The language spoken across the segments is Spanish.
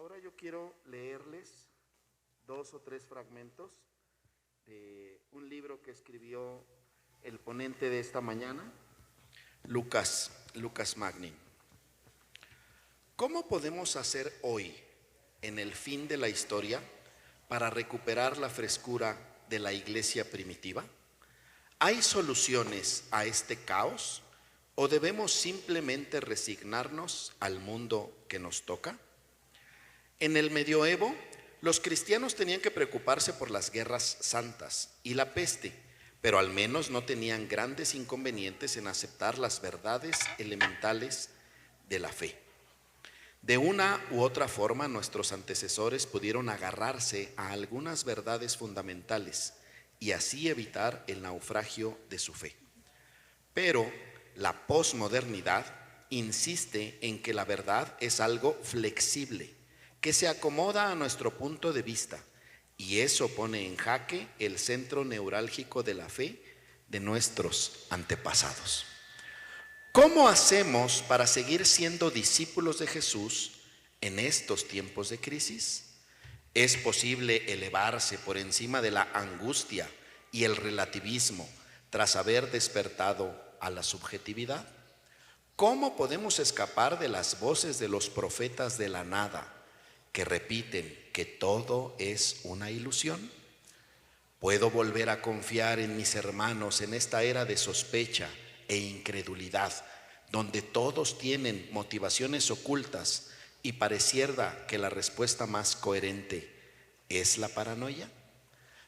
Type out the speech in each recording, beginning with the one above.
Ahora yo quiero leerles 2 o 3 fragmentos de un libro que escribió el ponente de esta mañana, Lucas Magnin. ¿Cómo podemos hacer hoy, en el fin de la historia, para recuperar la frescura de la iglesia primitiva? ¿Hay soluciones a este caos o debemos simplemente resignarnos al mundo que nos toca? En el medioevo, los cristianos tenían que preocuparse por las guerras santas y la peste, pero al menos no tenían grandes inconvenientes en aceptar las verdades elementales de la fe. De una u otra forma, nuestros antecesores pudieron agarrarse a algunas verdades fundamentales y así evitar el naufragio de su fe. Pero la posmodernidad insiste en que la verdad es algo flexible, que se acomoda a nuestro punto de vista, y eso pone en jaque el centro neurálgico de la fe de nuestros antepasados. ¿Cómo hacemos para seguir siendo discípulos de Jesús en estos tiempos de crisis? ¿Es posible elevarse por encima de la angustia y el relativismo tras haber despertado a la subjetividad? ¿Cómo podemos escapar de las voces de los profetas de la nada que repiten que todo es una ilusión? ¿Puedo volver a confiar en mis hermanos en esta era de sospecha e incredulidad, donde todos tienen motivaciones ocultas y pareciera que la respuesta más coherente es la paranoia?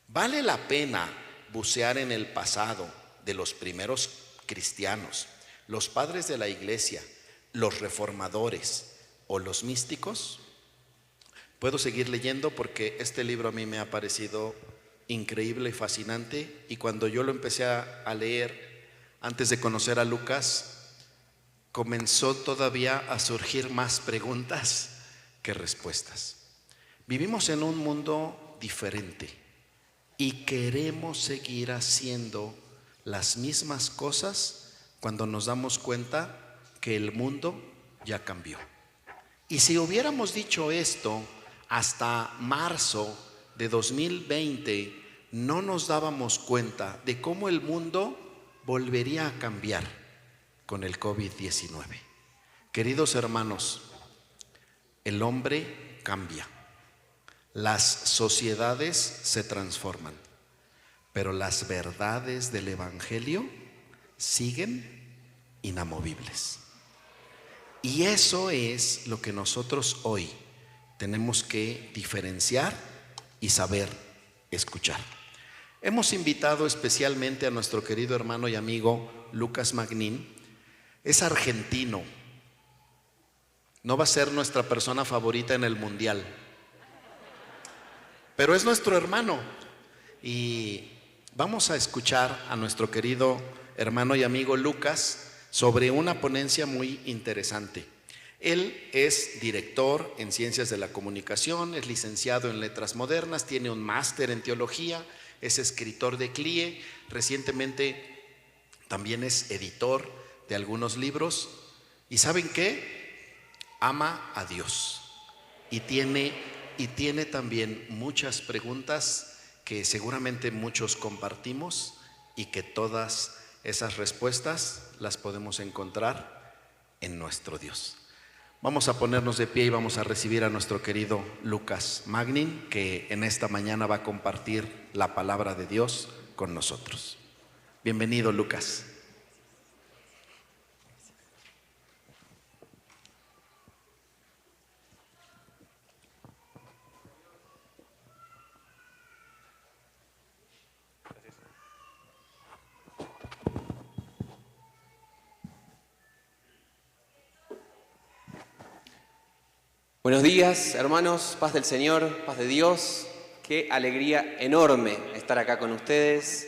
¿Vale la pena bucear en el pasado de los primeros cristianos, los padres de la iglesia, los reformadores o los místicos? Puedo seguir leyendo porque este libro a mí me ha parecido increíble y fascinante, y cuando yo lo empecé a leer antes de conocer a Lucas, comenzó todavía a surgir más preguntas que respuestas. Vivimos en un mundo diferente y queremos seguir haciendo las mismas cosas cuando nos damos cuenta que el mundo ya cambió. Y si hubiéramos dicho esto hasta marzo de 2020, no nos dábamos cuenta de cómo el mundo volvería a cambiar con el COVID-19. Queridos hermanos, el hombre cambia, las sociedades se transforman, pero las verdades del Evangelio siguen inamovibles. Y eso es lo que nosotros hoy tenemos que diferenciar y saber escuchar. Hemos invitado especialmente a nuestro querido hermano y amigo Lucas Magnin. Es argentino. No va a ser nuestra persona favorita en el mundial, pero es nuestro hermano. Y vamos a escuchar a nuestro querido hermano y amigo Lucas sobre una ponencia muy interesante. Él es director en Ciencias de la Comunicación, es licenciado en Letras Modernas, tiene un máster en Teología, es escritor de CLIE, recientemente también es editor de algunos libros. ¿Y saben qué? Ama a Dios y tiene también muchas preguntas que seguramente muchos compartimos, y que todas esas respuestas las podemos encontrar en nuestro Dios. Vamos a ponernos de pie y vamos a recibir a nuestro querido Lucas Magnin, que en esta mañana va a compartir la palabra de Dios con nosotros. Bienvenido, Lucas. Buenos días, hermanos, paz del Señor, paz de Dios. Qué alegría enorme estar acá con ustedes.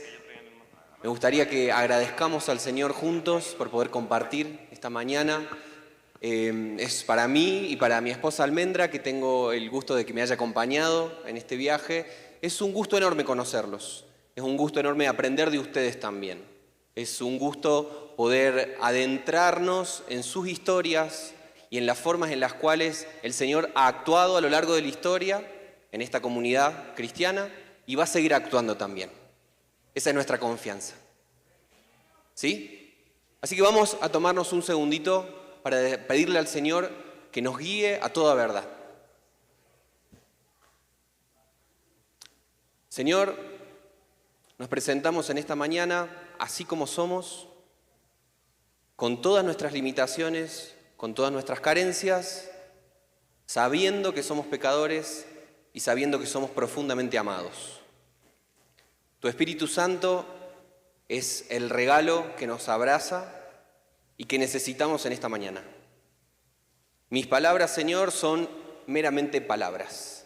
Me gustaría que agradezcamos al Señor juntos por poder compartir esta mañana. Es para mí y para mi esposa Almendra, que tengo el gusto de que me haya acompañado en este viaje. Es un gusto enorme conocerlos. Es un gusto enorme aprender de ustedes también. Es un gusto poder adentrarnos en sus historias y en las formas en las cuales el Señor ha actuado a lo largo de la historia en esta comunidad cristiana y va a seguir actuando también. Esa es nuestra confianza. ¿Sí? Así que vamos a tomarnos un segundito para pedirle al Señor que nos guíe a toda verdad. Señor, nos presentamos en esta mañana así como somos, con todas nuestras limitaciones, con todas nuestras carencias, sabiendo que somos pecadores y sabiendo que somos profundamente amados. Tu Espíritu Santo es el regalo que nos abraza y que necesitamos en esta mañana. Mis palabras, Señor, son meramente palabras.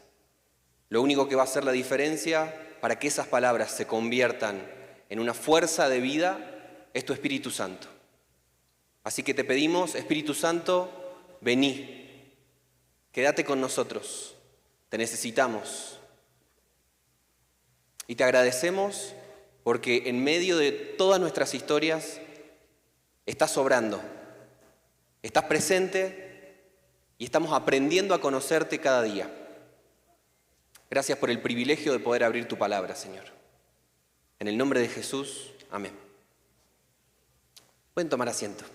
Lo único que va a hacer la diferencia para que esas palabras se conviertan en una fuerza de vida es tu Espíritu Santo. Así que te pedimos, Espíritu Santo, vení, quédate con nosotros, te necesitamos. Y te agradecemos porque en medio de todas nuestras historias estás obrando, estás presente y estamos aprendiendo a conocerte cada día. Gracias por el privilegio de poder abrir tu palabra, Señor. En el nombre de Jesús, amén. Pueden tomar asiento.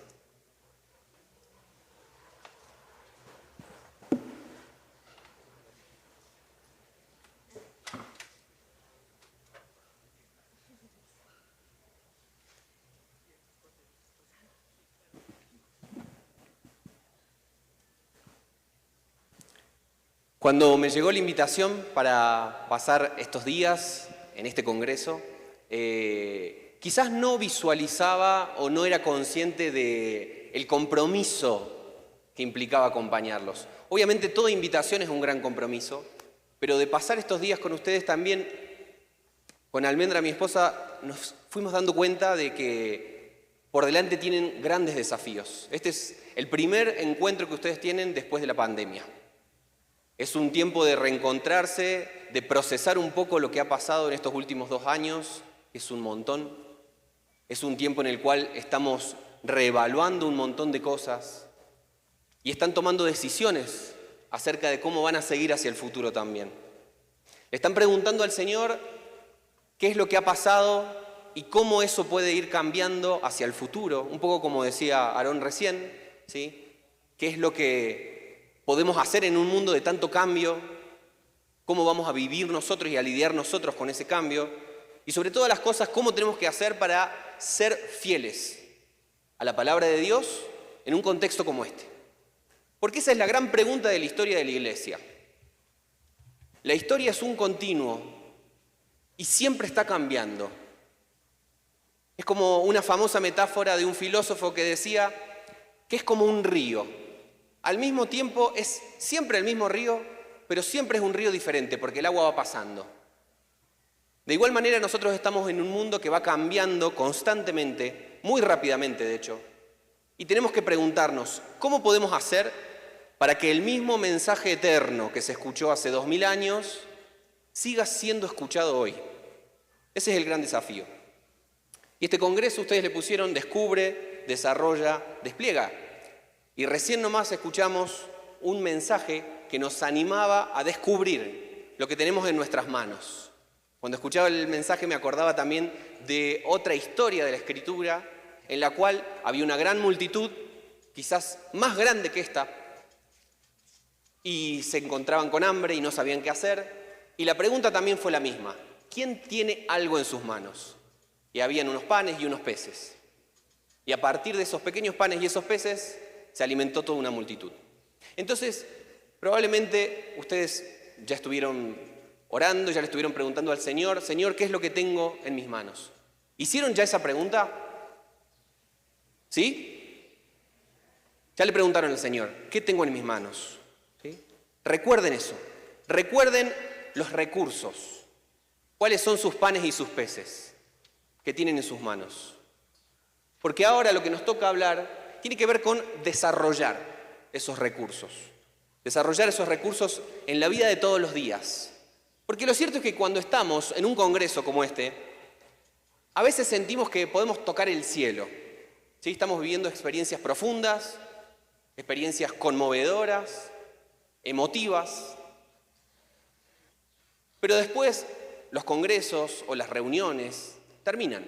Cuando me llegó la invitación para pasar estos días en este congreso, quizás no visualizaba o no era consciente del compromiso que implicaba acompañarlos. Obviamente toda invitación es un gran compromiso, pero de pasar estos días con ustedes también, con Almendra, mi esposa, nos fuimos dando cuenta de que por delante tienen grandes desafíos. Este es el primer encuentro que ustedes tienen después de la pandemia. Es un tiempo de reencontrarse, de procesar un poco lo que ha pasado en estos últimos 2 años, que es un montón. Es un tiempo en el cual estamos reevaluando un montón de cosas y están tomando decisiones acerca de cómo van a seguir hacia el futuro también. Le están preguntando al Señor qué es lo que ha pasado y cómo eso puede ir cambiando hacia el futuro, un poco como decía Aarón recién, ¿sí? ¿Qué es lo que podemos hacer en un mundo de tanto cambio? ¿Cómo vamos a vivir nosotros y a lidiar nosotros con ese cambio? Y sobre todas las cosas, ¿cómo tenemos que hacer para ser fieles a la palabra de Dios en un contexto como este? Porque esa es la gran pregunta de la historia de la Iglesia. La historia es un continuo y siempre está cambiando. Es como una famosa metáfora de un filósofo que decía que es como un río. Al mismo tiempo es siempre el mismo río, pero siempre es un río diferente porque el agua va pasando. De igual manera nosotros estamos en un mundo que va cambiando constantemente, muy rápidamente de hecho, y tenemos que preguntarnos, ¿cómo podemos hacer para que el mismo mensaje eterno que se escuchó hace 2000 años siga siendo escuchado hoy? Ese es el gran desafío. Y este congreso ustedes le pusieron descubre, desarrolla, despliega. Y recién nomás escuchamos un mensaje que nos animaba a descubrir lo que tenemos en nuestras manos. Cuando escuchaba el mensaje me acordaba también de otra historia de la Escritura en la cual había una gran multitud, quizás más grande que esta, y se encontraban con hambre y no sabían qué hacer. Y la pregunta también fue la misma: ¿quién tiene algo en sus manos? Y habían unos panes y unos peces. Y a partir de esos pequeños panes y esos peces se alimentó toda una multitud. Entonces, probablemente ustedes ya estuvieron orando, ya le estuvieron preguntando al Señor, Señor, ¿qué es lo que tengo en mis manos? ¿Hicieron ya esa pregunta? ¿Sí? Ya le preguntaron al Señor, ¿qué tengo en mis manos? ¿Sí? Recuerden eso, recuerden los recursos. ¿Cuáles son sus panes y sus peces que tienen en sus manos? Porque ahora lo que nos toca hablar tiene que ver con desarrollar esos recursos. Desarrollar esos recursos en la vida de todos los días. Porque lo cierto es que cuando estamos en un congreso como este, a veces sentimos que podemos tocar el cielo. ¿Sí? Estamos viviendo experiencias profundas, experiencias conmovedoras, emotivas, pero después los congresos o las reuniones terminan.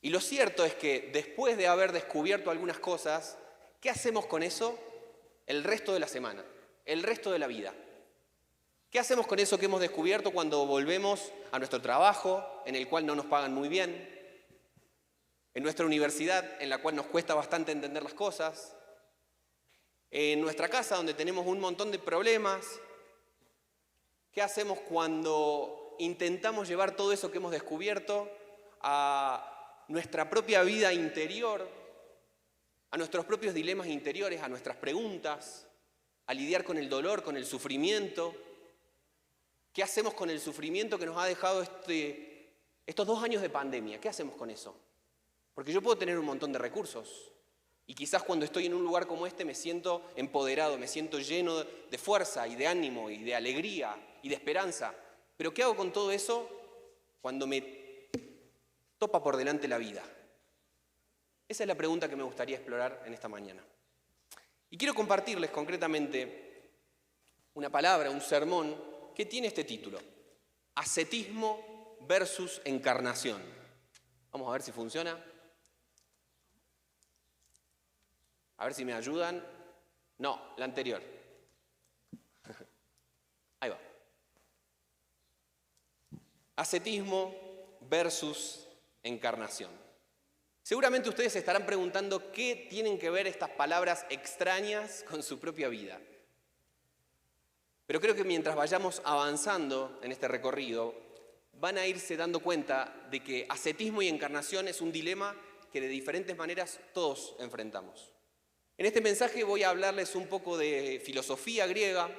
Y lo cierto es que después de haber descubierto algunas cosas, ¿qué hacemos con eso el resto de la semana, el resto de la vida? ¿Qué hacemos con eso que hemos descubierto cuando volvemos a nuestro trabajo, en el cual no nos pagan muy bien, en nuestra universidad, en la cual nos cuesta bastante entender las cosas, en nuestra casa, donde tenemos un montón de problemas? ¿Qué hacemos cuando intentamos llevar todo eso que hemos descubierto a nuestra propia vida interior, a nuestros propios dilemas interiores, a nuestras preguntas, a lidiar con el dolor, con el sufrimiento? ¿Qué hacemos con el sufrimiento que nos ha dejado estos 2 años de pandemia? ¿Qué hacemos con eso? Porque yo puedo tener un montón de recursos y quizás cuando estoy en un lugar como este me siento empoderado, me siento lleno de fuerza y de ánimo y de alegría y de esperanza. Pero ¿qué hago con todo eso cuando me topa por delante la vida? Esa es la pregunta que me gustaría explorar en esta mañana. Y quiero compartirles concretamente una palabra, un sermón que tiene este título: Ascetismo versus encarnación. Vamos a ver si funciona. A ver si me ayudan. No, la anterior. Ahí va. Ascetismo versus encarnación. Seguramente ustedes se estarán preguntando qué tienen que ver estas palabras extrañas con su propia vida. Pero creo que mientras vayamos avanzando en este recorrido, van a irse dando cuenta de que ascetismo y encarnación es un dilema que de diferentes maneras todos enfrentamos. En este mensaje voy a hablarles un poco de filosofía griega,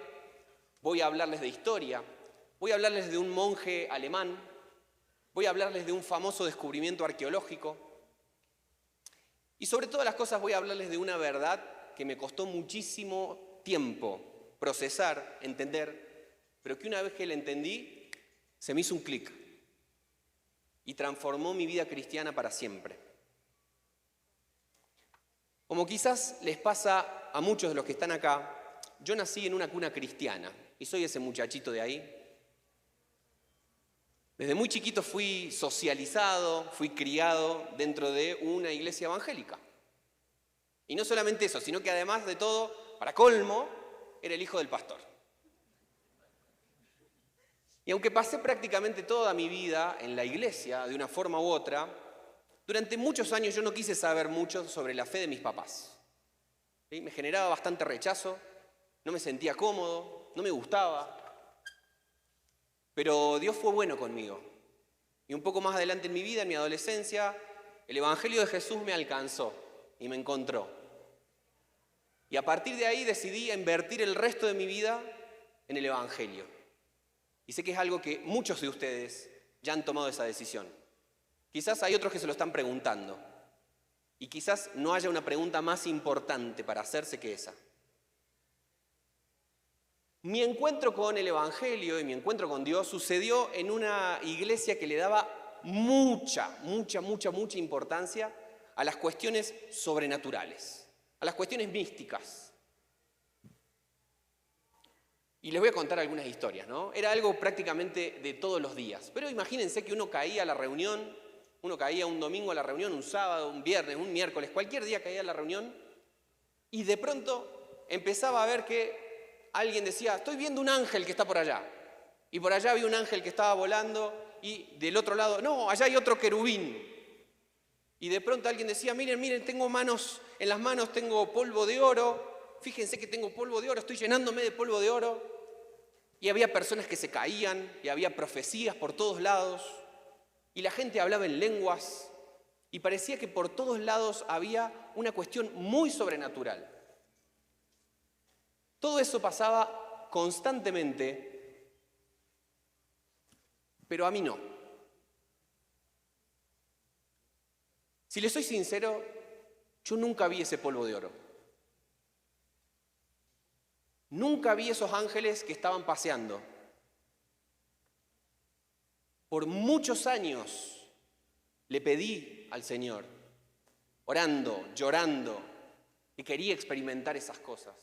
voy a hablarles de historia, voy a hablarles de un monje alemán, voy a hablarles de un famoso descubrimiento arqueológico y sobre todas las cosas voy a hablarles de una verdad que me costó muchísimo tiempo procesar, entender, pero que una vez que la entendí, se me hizo un clic y transformó mi vida cristiana para siempre. Como quizás les pasa a muchos de los que están acá, yo nací en una cuna cristiana y soy ese muchachito de ahí. Desde muy chiquito fui socializado, fui criado dentro de una iglesia evangélica. Y no solamente eso, sino que además de todo, para colmo, era el hijo del pastor. Y aunque pasé prácticamente toda mi vida en la iglesia, de una forma u otra, durante muchos años yo no quise saber mucho sobre la fe de mis papás. ¿Sí? Me generaba bastante rechazo, no me sentía cómodo, no me gustaba. Pero Dios fue bueno conmigo. Y un poco más adelante en mi vida, en mi adolescencia, el Evangelio de Jesús me alcanzó y me encontró. Y a partir de ahí decidí invertir el resto de mi vida en el Evangelio. Y sé que es algo que muchos de ustedes ya han tomado esa decisión. Quizás hay otros que se lo están preguntando. Y quizás no haya una pregunta más importante para hacerse que esa. Mi encuentro con el Evangelio y mi encuentro con Dios sucedió en una iglesia que le daba mucha importancia a las cuestiones sobrenaturales, a las cuestiones místicas. Y les voy a contar algunas historias, ¿no? Era algo prácticamente de todos los días. Pero imagínense que uno caía a la reunión, uno caía un domingo a la reunión, un sábado, un viernes, un miércoles, cualquier día caía a la reunión, y de pronto empezaba a ver que alguien decía, estoy viendo un ángel que está por allá. Y por allá había un ángel que estaba volando, y del otro lado, no, allá hay otro querubín. Y de pronto alguien decía, miren, tengo manos, en las manos tengo polvo de oro, fíjense que tengo polvo de oro, estoy llenándome de polvo de oro. Y había personas que se caían, y había profecías por todos lados, y la gente hablaba en lenguas, y parecía que por todos lados había una cuestión muy sobrenatural. Todo eso pasaba constantemente, pero a mí no. Si les soy sincero, yo nunca vi ese polvo de oro. Nunca vi esos ángeles que estaban paseando. Por muchos años le pedí al Señor, orando, llorando, que quería experimentar esas cosas,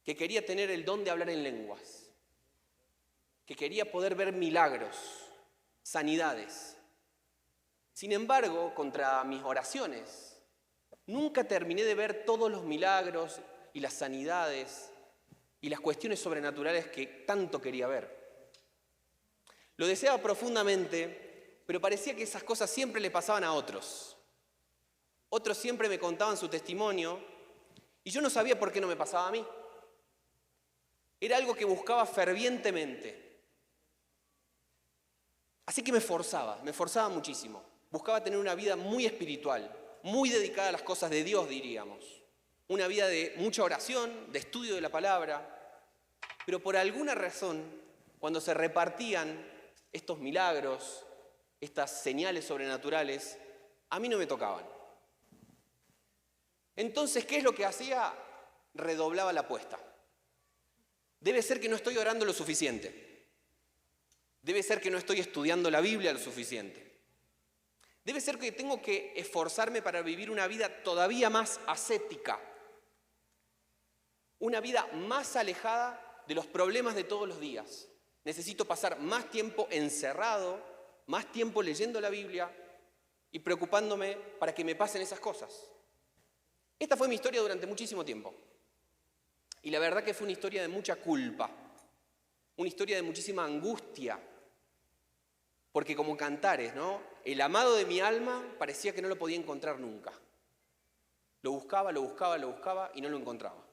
que quería tener el don de hablar en lenguas, que quería poder ver milagros, sanidades. Sin embargo, contra mis oraciones, nunca terminé de ver todos los milagros y las sanidades y las cuestiones sobrenaturales que tanto quería ver. Lo deseaba profundamente, pero parecía que esas cosas siempre le pasaban a otros. Otros siempre me contaban su testimonio y yo no sabía por qué no me pasaba a mí. Era algo que buscaba fervientemente. Así que me forzaba muchísimo. Buscaba tener una vida muy espiritual, muy dedicada a las cosas de Dios, diríamos. Una vida de mucha oración, de estudio de la palabra. Pero por alguna razón, cuando se repartían estos milagros, estas señales sobrenaturales, a mí no me tocaban. Entonces, ¿qué es lo que hacía? Redoblaba la apuesta. Debe ser que no estoy orando lo suficiente. Debe ser que no estoy estudiando la Biblia lo suficiente. Debe ser que tengo que esforzarme para vivir una vida todavía más ascética. Una vida más alejada de los problemas de todos los días. Necesito pasar más tiempo encerrado, más tiempo leyendo la Biblia y preocupándome para que me pasen esas cosas. Esta fue mi historia durante muchísimo tiempo. Y la verdad que fue una historia de mucha culpa, una historia de muchísima angustia. Porque como Cantares, ¿no? El amado de mi alma parecía que no lo podía encontrar nunca. Lo buscaba y no lo encontraba.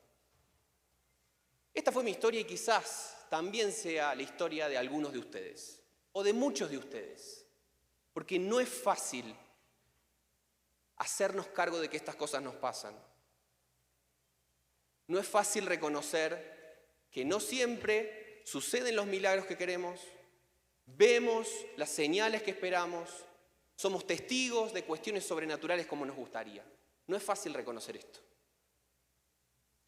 Esta fue mi historia y quizás también sea la historia de algunos de ustedes, o de muchos de ustedes, porque no es fácil hacernos cargo de que estas cosas nos pasan. No es fácil reconocer que no siempre suceden los milagros que queremos, vemos las señales que esperamos, somos testigos de cuestiones sobrenaturales como nos gustaría. No es fácil reconocer esto.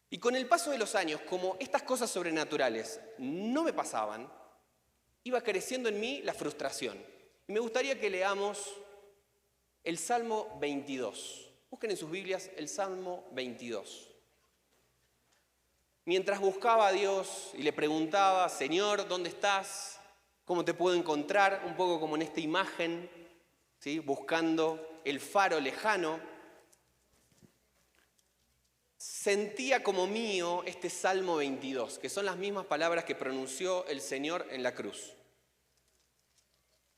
Y con el paso de los años, como estas cosas sobrenaturales no me pasaban, iba creciendo en mí la frustración. Y me gustaría que leamos el Salmo 22. Busquen en sus Biblias el Salmo 22. Mientras buscaba a Dios y le preguntaba, Señor, ¿dónde estás? ¿Cómo te puedo encontrar? Un poco como en esta imagen, ¿sí? Buscando el faro lejano. Sentía como mío este Salmo 22, que son las mismas palabras que pronunció el Señor en la cruz.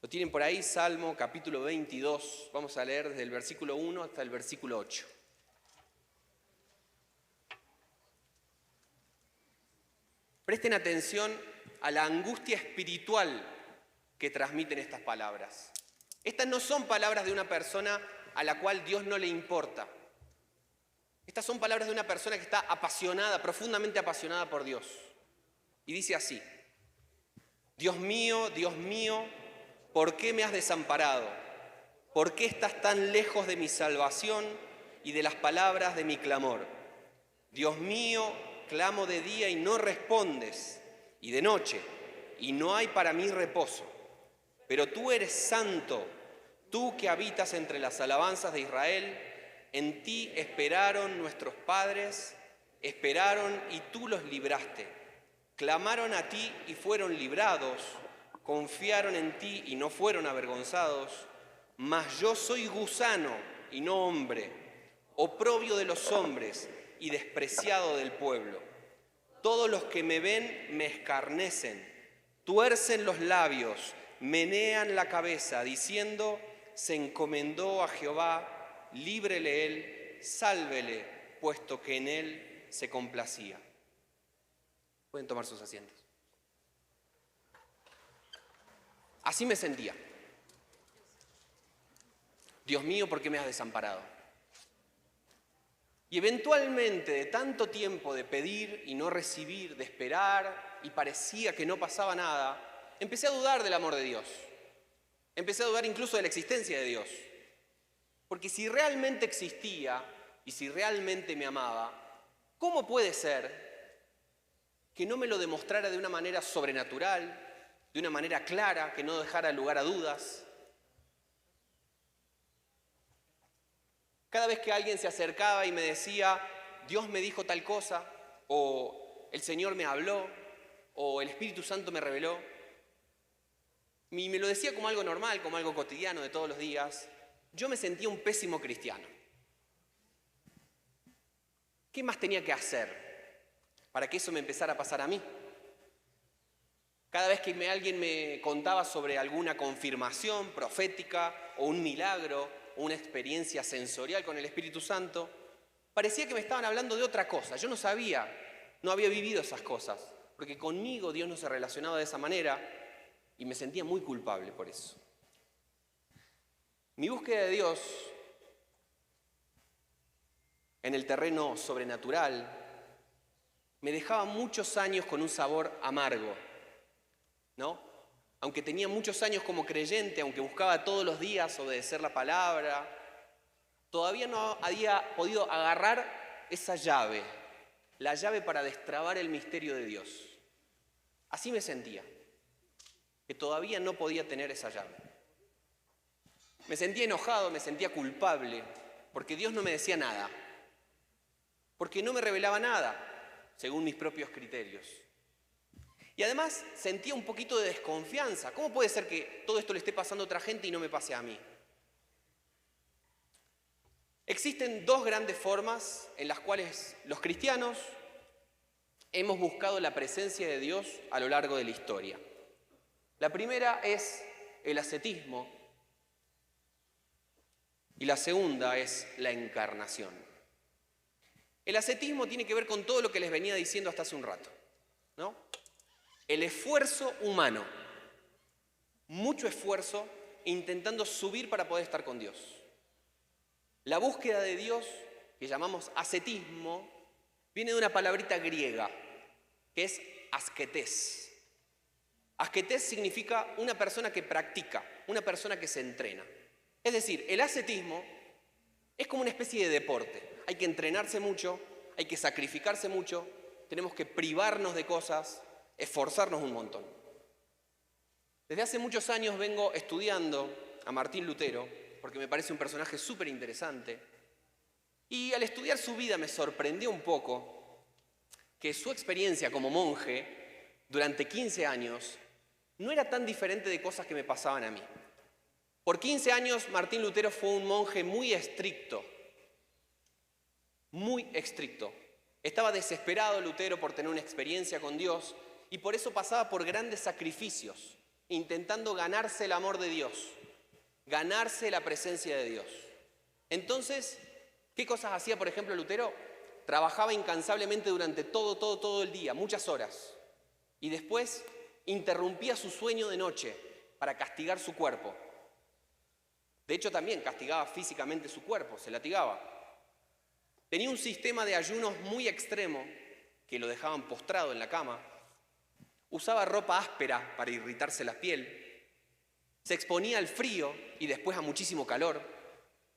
Lo tienen por ahí, Salmo capítulo 22. Vamos a leer desde el versículo 1 hasta el versículo 8. Presten atención a la angustia espiritual que transmiten estas palabras. Estas no son palabras de una persona a la cual Dios no le importa. Estas son palabras de una persona que está apasionada, profundamente apasionada por Dios. Y dice así: Dios mío, ¿por qué me has desamparado? ¿Por qué estás tan lejos de mi salvación y de las palabras de mi clamor? Dios mío, clamo de día y no respondes, y de noche, y no hay para mí reposo. Pero tú eres santo, tú que habitas entre las alabanzas de Israel. En ti esperaron nuestros padres, esperaron y tú los libraste. Clamaron a ti y fueron librados, confiaron en ti y no fueron avergonzados. Mas yo soy gusano y no hombre, oprobio de los hombres y despreciado del pueblo. Todos los que me ven me escarnecen, tuercen los labios, menean la cabeza, diciendo, se encomendó a Jehová. Líbrele él, sálvele, puesto que en él se complacía. Pueden tomar sus asientos. Así me sentía. Dios mío, ¿por qué me has desamparado? Y eventualmente, de tanto tiempo de pedir y no recibir, de esperar, y parecía que no pasaba nada, empecé a dudar del amor de Dios. Empecé a dudar incluso de la existencia de Dios. Porque si realmente existía y si realmente me amaba, ¿cómo puede ser que no me lo demostrara de una manera sobrenatural, de una manera clara, que no dejara lugar a dudas? Cada vez que alguien se acercaba y me decía, Dios me dijo tal cosa, o el Señor me habló, o el Espíritu Santo me reveló, y me lo decía como algo normal, como algo cotidiano de todos los días, yo me sentía un pésimo cristiano. ¿Qué más tenía que hacer para que eso me empezara a pasar a mí? Cada vez que alguien me contaba sobre alguna confirmación profética o un milagro o una experiencia sensorial con el Espíritu Santo, parecía que me estaban hablando de otra cosa. Yo no sabía, no había vivido esas cosas, porque conmigo Dios no se relacionaba de esa manera y me sentía muy culpable por eso. Mi búsqueda de Dios en el terreno sobrenatural me dejaba muchos años con un sabor amargo, ¿no? Aunque tenía muchos años como creyente, aunque buscaba todos los días obedecer la palabra, todavía no había podido agarrar esa llave, la llave para destrabar el misterio de Dios. Así me sentía, que todavía no podía tener esa llave. Me sentía enojado, me sentía culpable, porque Dios no me decía nada, porque no me revelaba nada, según mis propios criterios. Y además sentía un poquito de desconfianza. ¿Cómo puede ser que todo esto le esté pasando a otra gente y no me pase a mí? Existen dos grandes formas en las cuales los cristianos hemos buscado la presencia de Dios a lo largo de la historia. La primera es el ascetismo y la segunda es la encarnación. El ascetismo tiene que ver con todo lo que les venía diciendo hasta hace un rato, ¿no? El esfuerzo humano, mucho esfuerzo intentando subir para poder estar con Dios. La búsqueda de Dios, que llamamos ascetismo, viene de una palabrita griega, que es ascetés. Ascetés significa una persona que practica, una persona que se entrena. Es decir, el ascetismo es como una especie de deporte. Hay que entrenarse mucho, hay que sacrificarse mucho, tenemos que privarnos de cosas, esforzarnos un montón. Desde hace muchos años vengo estudiando a Martín Lutero, porque me parece un personaje súper interesante, y al estudiar su vida me sorprendió un poco que su experiencia como monje durante 15 años no era tan diferente de cosas que me pasaban a mí. Por 15 años Martín Lutero fue un monje muy estricto, muy estricto. Estaba desesperado Lutero por tener una experiencia con Dios y por eso pasaba por grandes sacrificios, intentando ganarse el amor de Dios, ganarse la presencia de Dios. Entonces, ¿qué cosas hacía, por ejemplo, Lutero? Trabajaba incansablemente durante todo el día, muchas horas, y después interrumpía su sueño de noche para castigar su cuerpo. De hecho, también castigaba físicamente su cuerpo, se latigaba. Tenía un sistema de ayunos muy extremo que lo dejaban postrado en la cama. Usaba ropa áspera para irritarse la piel. Se exponía al frío y después a muchísimo calor.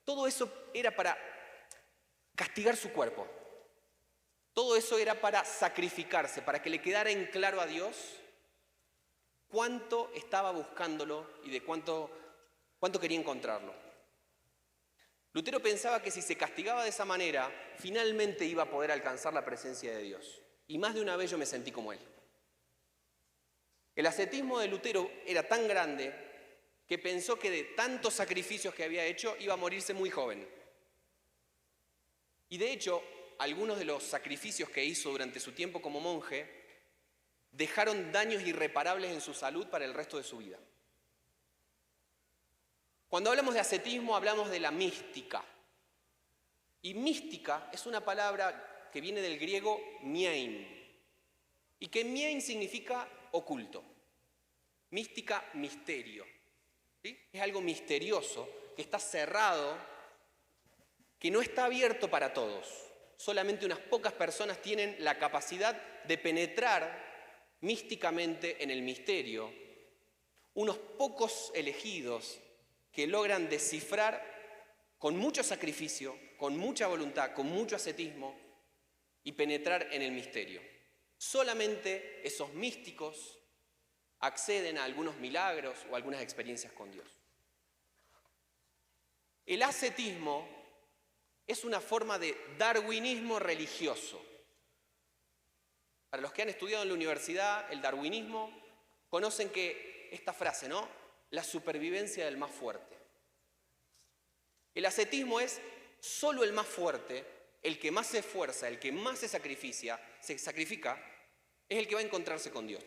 Todo eso era para castigar su cuerpo. Todo eso era para sacrificarse, para que le quedara en claro a Dios cuánto estaba buscándolo y de cuánto quería encontrarlo. Lutero pensaba que si se castigaba de esa manera, finalmente iba a poder alcanzar la presencia de Dios. Y más de una vez yo me sentí como él. El ascetismo de Lutero era tan grande que pensó que de tantos sacrificios que había hecho iba a morirse muy joven. Y de hecho, algunos de los sacrificios que hizo durante su tiempo como monje dejaron daños irreparables en su salud para el resto de su vida. Cuando hablamos de ascetismo hablamos de la mística. Y mística es una palabra que viene del griego miein. Y que miein significa oculto. Mística, misterio. ¿Sí? Es algo misterioso, que está cerrado, que no está abierto para todos. Solamente unas pocas personas tienen la capacidad de penetrar místicamente en el misterio. Unos pocos elegidos que logran descifrar con mucho sacrificio, con mucha voluntad, con mucho ascetismo y penetrar en el misterio. Solamente esos místicos acceden a algunos milagros o algunas experiencias con Dios. El ascetismo es una forma de darwinismo religioso. Para los que han estudiado en la universidad el darwinismo, conocen que esta frase, ¿no? La supervivencia del más fuerte. El ascetismo es solo el más fuerte, el que más se esfuerza, el que más se sacrifica, es el que va a encontrarse con Dios.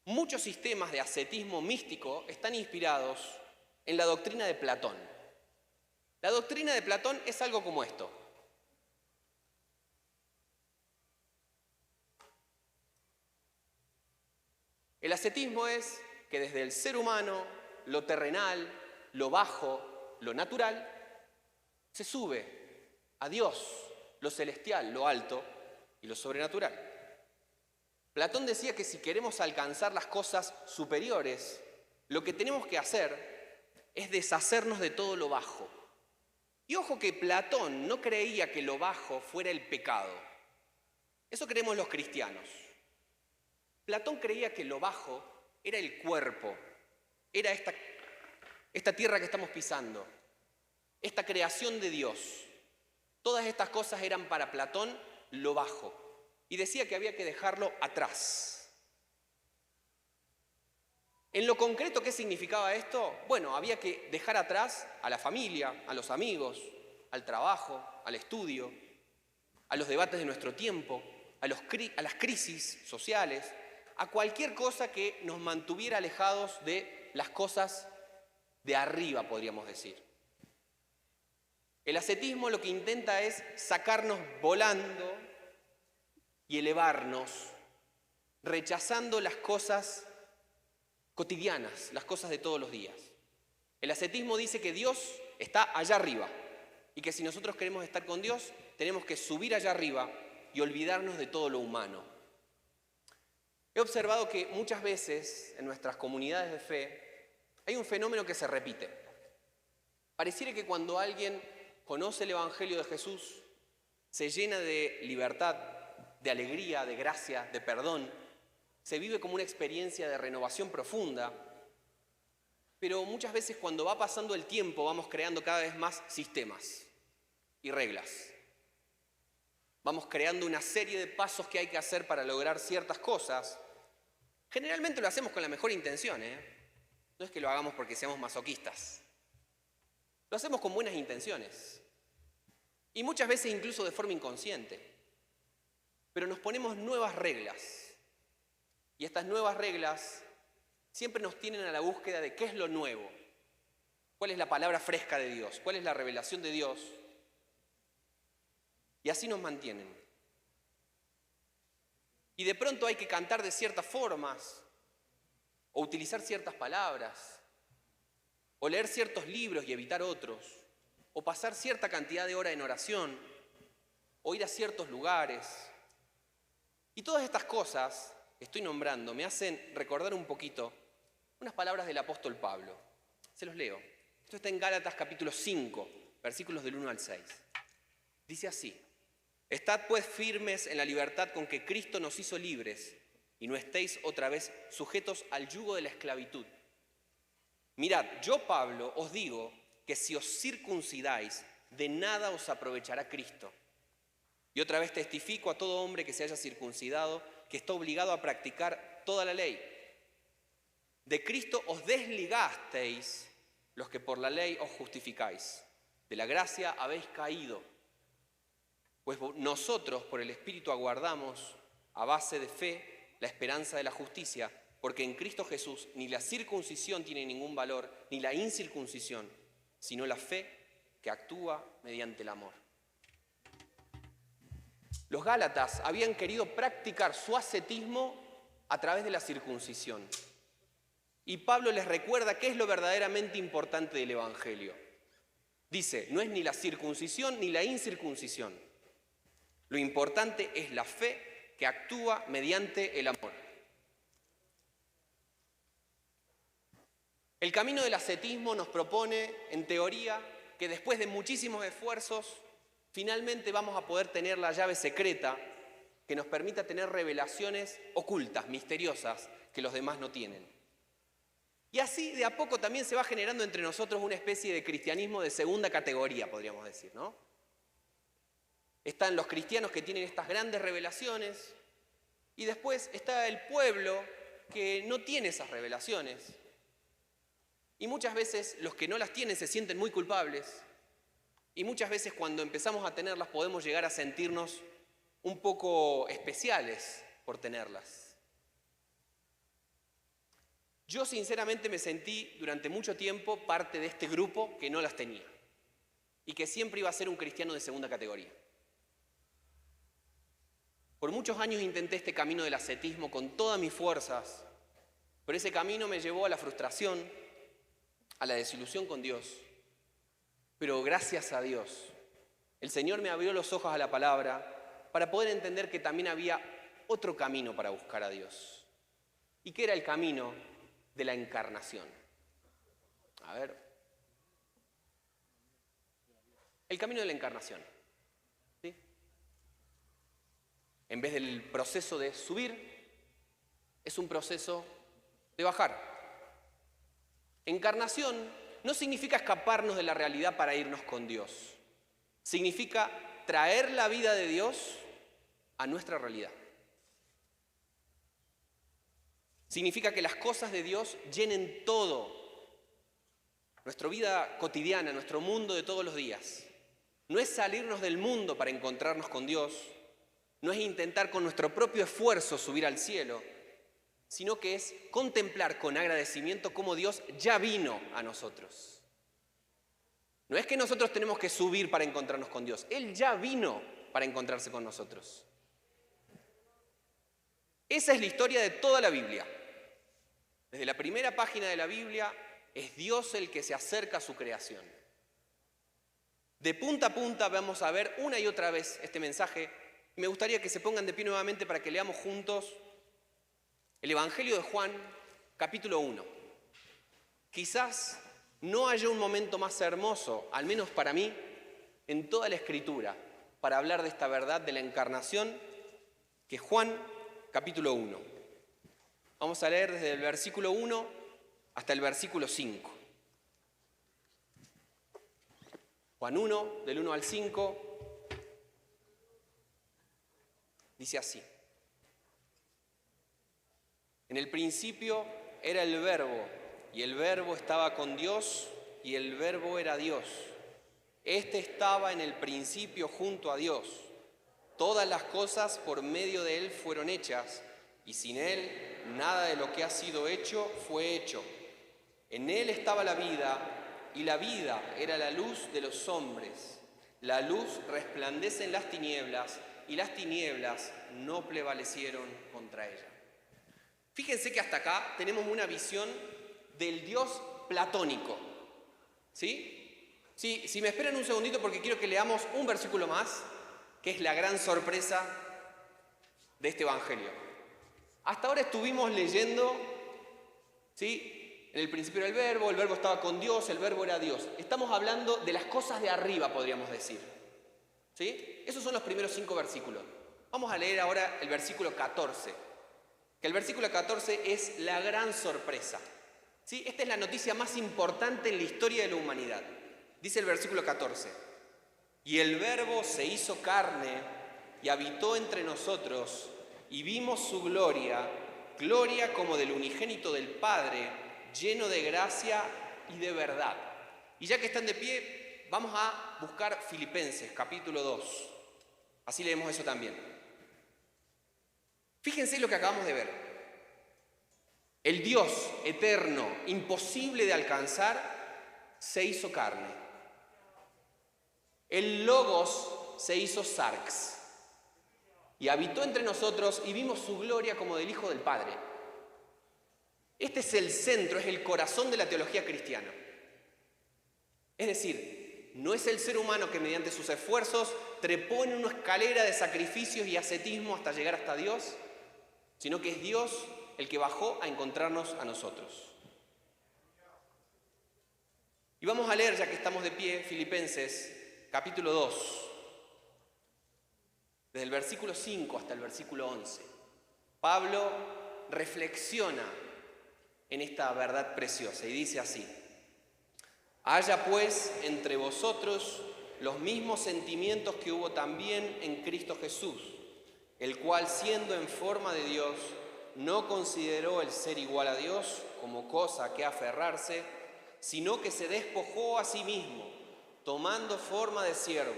Muchos sistemas de ascetismo místico están inspirados en la doctrina de Platón. La doctrina de Platón es algo como esto. El ascetismo es que desde el ser humano, lo terrenal, lo bajo, lo natural, se sube a Dios, lo celestial, lo alto y lo sobrenatural. Platón decía que si queremos alcanzar las cosas superiores, lo que tenemos que hacer es deshacernos de todo lo bajo. Y ojo que Platón no creía que lo bajo fuera el pecado. Eso creemos los cristianos. Platón creía que lo bajo era el cuerpo, era esta tierra que estamos pisando, esta creación de Dios. Todas estas cosas eran para Platón lo bajo. Y decía que había que dejarlo atrás. En lo concreto, ¿qué significaba esto? Bueno, había que dejar atrás a la familia, a los amigos, al trabajo, al estudio, a los debates de nuestro tiempo, a las crisis sociales, a cualquier cosa que nos mantuviera alejados de las cosas de arriba, podríamos decir. El ascetismo lo que intenta es sacarnos volando y elevarnos, rechazando las cosas cotidianas, las cosas de todos los días. El ascetismo dice que Dios está allá arriba y que si nosotros queremos estar con Dios, tenemos que subir allá arriba y olvidarnos de todo lo humano. He observado que muchas veces en nuestras comunidades de fe hay un fenómeno que se repite. Pareciera que cuando alguien conoce el Evangelio de Jesús, se llena de libertad, de alegría, de gracia, de perdón, se vive como una experiencia de renovación profunda, pero muchas veces cuando va pasando el tiempo vamos creando cada vez más sistemas y reglas. Vamos creando una serie de pasos que hay que hacer para lograr ciertas cosas. Generalmente lo hacemos con la mejor intención, No es que lo hagamos porque seamos masoquistas. Lo hacemos con buenas intenciones. Y muchas veces incluso de forma inconsciente. Pero nos ponemos nuevas reglas. Y estas nuevas reglas siempre nos tienen a la búsqueda de qué es lo nuevo. ¿Cuál es la palabra fresca de Dios? ¿Cuál es la revelación de Dios? Y así nos mantienen. Y de pronto hay que cantar de ciertas formas, o utilizar ciertas palabras, o leer ciertos libros y evitar otros, o pasar cierta cantidad de horas en oración, o ir a ciertos lugares. Y todas estas cosas que estoy nombrando me hacen recordar un poquito unas palabras del apóstol Pablo. Se los leo. Esto está en Gálatas capítulo 5, versículos del 1 al 6. Dice así: Estad pues firmes en la libertad con que Cristo nos hizo libres, y no estéis otra vez sujetos al yugo de la esclavitud. Mirad, yo Pablo os digo que si os circuncidáis, de nada os aprovechará Cristo. Y otra vez testifico a todo hombre que se haya circuncidado, que está obligado a practicar toda la ley. De Cristo os desligasteis los que por la ley os justificáis. De la gracia habéis caído. Pues nosotros por el Espíritu aguardamos, a base de fe, la esperanza de la justicia, porque en Cristo Jesús ni la circuncisión tiene ningún valor, ni la incircuncisión, sino la fe que actúa mediante el amor. Los gálatas habían querido practicar su ascetismo a través de la circuncisión. Y Pablo les recuerda qué es lo verdaderamente importante del Evangelio. Dice, no es ni la circuncisión ni la incircuncisión. Lo importante es la fe que actúa mediante el amor. El camino del ascetismo nos propone, en teoría, que después de muchísimos esfuerzos, finalmente vamos a poder tener la llave secreta que nos permita tener revelaciones ocultas, misteriosas, que los demás no tienen. Y así de a poco también se va generando entre nosotros una especie de cristianismo de segunda categoría, podríamos decir, ¿no? Están los cristianos que tienen estas grandes revelaciones y después está el pueblo que no tiene esas revelaciones. Y muchas veces los que no las tienen se sienten muy culpables y muchas veces cuando empezamos a tenerlas podemos llegar a sentirnos un poco especiales por tenerlas. Yo sinceramente me sentí durante mucho tiempo parte de este grupo que no las tenía y que siempre iba a ser un cristiano de segunda categoría. Por muchos años intenté este camino del ascetismo con todas mis fuerzas, pero ese camino me llevó a la frustración, a la desilusión con Dios. Pero gracias a Dios, el Señor me abrió los ojos a la palabra para poder entender que también había otro camino para buscar a Dios. ¿Y qué era el camino de la encarnación? A ver. El camino de la encarnación. ¿Sí? En vez del proceso de subir, es un proceso de bajar. Encarnación no significa escaparnos de la realidad para irnos con Dios. Significa traer la vida de Dios a nuestra realidad. Significa que las cosas de Dios llenen todo, nuestra vida cotidiana, nuestro mundo de todos los días. No es salirnos del mundo para encontrarnos con Dios, no es intentar con nuestro propio esfuerzo subir al cielo, sino que es contemplar con agradecimiento cómo Dios ya vino a nosotros. No es que nosotros tenemos que subir para encontrarnos con Dios, Él ya vino para encontrarse con nosotros. Esa es la historia de toda la Biblia. Desde la primera página de la Biblia es Dios el que se acerca a su creación. De punta a punta vamos a ver una y otra vez este mensaje. Me gustaría que se pongan de pie nuevamente para que leamos juntos el Evangelio de Juan, capítulo 1. Quizás no haya un momento más hermoso, al menos para mí, en toda la Escritura, para hablar de esta verdad de la encarnación, que Juan, capítulo 1. Vamos a leer desde el versículo 1 hasta el versículo 5. Juan 1, del 1 al 5, dice así. En el principio era el Verbo, y el Verbo estaba con Dios, y el Verbo era Dios. Este estaba en el principio junto a Dios. Todas las cosas por medio de Él fueron hechas, y sin Él nada de lo que ha sido hecho fue hecho. En Él estaba la vida, y la vida era la luz de los hombres. La luz resplandece en las tinieblas, y las tinieblas no prevalecieron contra ella. Fíjense que hasta acá tenemos una visión del Dios platónico. ¿Sí? Sí, si me esperan un segundito porque quiero que leamos un versículo más, que es la gran sorpresa de este Evangelio. Hasta ahora estuvimos leyendo, ¿sí? En el principio era el Verbo estaba con Dios, el Verbo era Dios. Estamos hablando de las cosas de arriba, podríamos decir. ¿Sí? Esos son los primeros 5 versículos. Vamos a leer ahora el versículo 14. Que el versículo 14 es la gran sorpresa. ¿Sí? Esta es la noticia más importante en la historia de la humanidad. Dice el versículo 14. Y el Verbo se hizo carne y habitó entre nosotros, y vimos su gloria, gloria como del unigénito del Padre, lleno de gracia y de verdad. Y ya que están de pie, vamos a buscar Filipenses, capítulo 2. Así leemos eso también. Fíjense lo que acabamos de ver. El Dios eterno, imposible de alcanzar, se hizo carne. El Logos se hizo sarx. Y habitó entre nosotros y vimos su gloria como del Hijo del Padre. Este es el centro, es el corazón de la teología cristiana. Es decir, no es el ser humano que mediante sus esfuerzos trepó en una escalera de sacrificios y ascetismo hasta llegar hasta Dios, sino que es Dios el que bajó a encontrarnos a nosotros. Y vamos a leer, ya que estamos de pie, Filipenses, capítulo 2. Desde el versículo 5 hasta el versículo 11, Pablo reflexiona en esta verdad preciosa. Y dice así: haya pues entre vosotros los mismos sentimientos que hubo también en Cristo Jesús, el cual, siendo en forma de Dios, no consideró el ser igual a Dios como cosa a que aferrarse, sino que se despojó a sí mismo, tomando forma de siervo,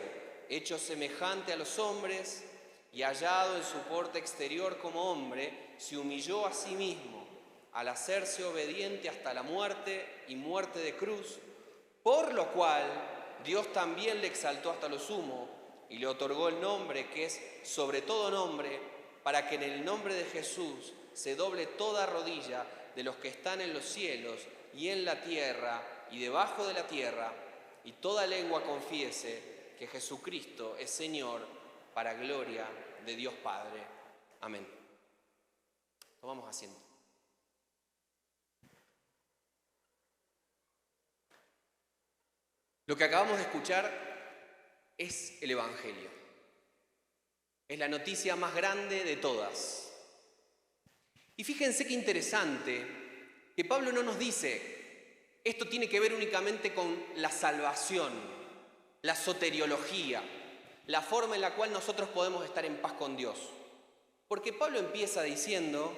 hecho semejante a los hombres, y hallado en su porte exterior como hombre, se humilló a sí mismo, al hacerse obediente hasta la muerte y muerte de cruz, por lo cual Dios también le exaltó hasta lo sumo y le otorgó el nombre que es sobre todo nombre, para que en el nombre de Jesús se doble toda rodilla de los que están en los cielos y en la tierra y debajo de la tierra, y toda lengua confiese que Jesucristo es Señor, para gloria de Dios Padre. Amén. Tomamos asiento. Lo que acabamos de escuchar es el Evangelio. Es la noticia más grande de todas. Y fíjense qué interesante que Pablo no nos dice, esto tiene que ver únicamente con la salvación, la soteriología, la forma en la cual nosotros podemos estar en paz con Dios. Porque Pablo empieza diciendo,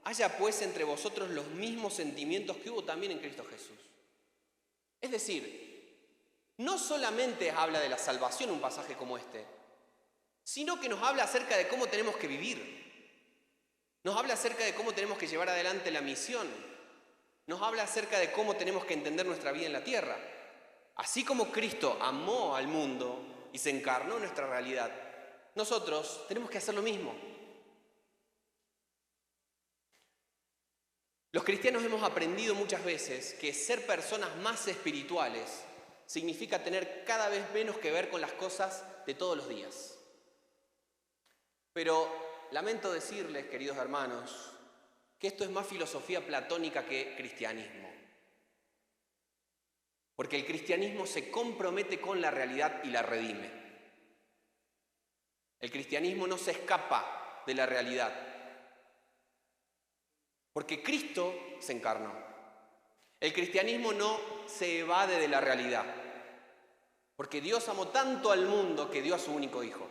haya pues entre vosotros los mismos sentimientos que hubo también en Cristo Jesús. Es decir, no solamente habla de la salvación un pasaje como este, sino que nos habla acerca de cómo tenemos que vivir. Nos habla acerca de cómo tenemos que llevar adelante la misión. Nos habla acerca de cómo tenemos que entender nuestra vida en la tierra. Así como Cristo amó al mundo y se encarnó en nuestra realidad, nosotros tenemos que hacer lo mismo. Los cristianos hemos aprendido muchas veces que ser personas más espirituales significa tener cada vez menos que ver con las cosas de todos los días. Pero lamento decirles, queridos hermanos, que esto es más filosofía platónica que cristianismo. Porque el cristianismo se compromete con la realidad y la redime. El cristianismo no se escapa de la realidad. Porque Cristo se encarnó. El cristianismo no se evade de la realidad. Porque Dios amó tanto al mundo que dio a su único hijo.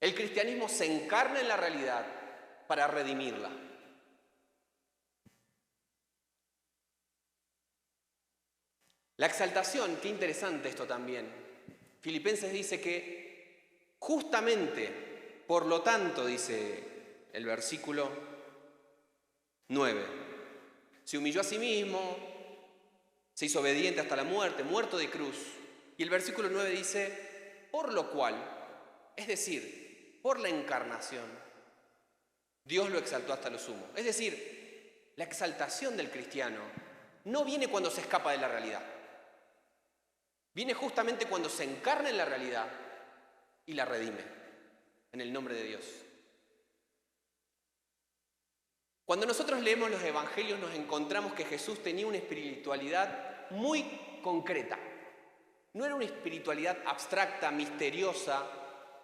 El cristianismo se encarna en la realidad para redimirla. La exaltación, qué interesante esto también. Filipenses dice que justamente, por lo tanto, dice el versículo 9, se humilló a sí mismo, se hizo obediente hasta la muerte, muerto de cruz. Y el versículo 9 dice, por lo cual, es decir, por la encarnación, Dios lo exaltó hasta lo sumo. Es decir, la exaltación del cristiano no viene cuando se escapa de la realidad. Viene justamente cuando se encarna en la realidad y la redime, en el nombre de Dios. Cuando nosotros leemos los evangelios nos encontramos que Jesús tenía una espiritualidad muy concreta. No era una espiritualidad abstracta, misteriosa,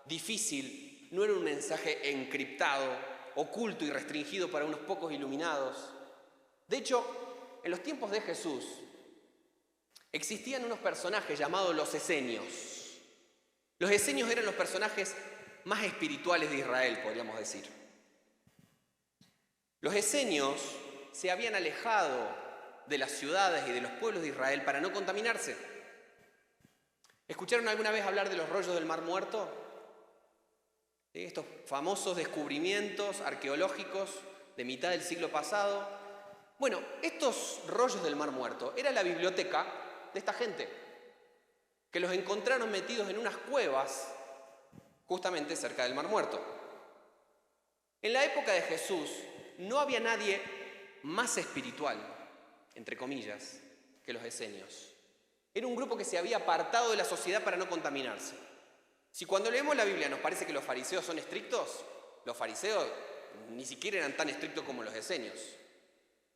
difícil. No era un mensaje encriptado, oculto y restringido para unos pocos iluminados. De hecho, en los tiempos de Jesús existían unos personajes llamados los esenios. Los esenios eran los personajes más espirituales de Israel, podríamos decir. Los esenios se habían alejado de las ciudades y de los pueblos de Israel para no contaminarse. ¿Escucharon alguna vez hablar de los rollos del Mar Muerto? ¿Sí? Estos famosos descubrimientos arqueológicos de mitad del siglo pasado. Bueno, estos rollos del Mar Muerto era la biblioteca de esta gente, que los encontraron metidos en unas cuevas justamente cerca del Mar Muerto. En la época de Jesús no había nadie más espiritual, entre comillas, que los esenios. Era un grupo que se había apartado de la sociedad para no contaminarse. Si cuando leemos la Biblia nos parece que los fariseos son estrictos, los fariseos ni siquiera eran tan estrictos como los esenios.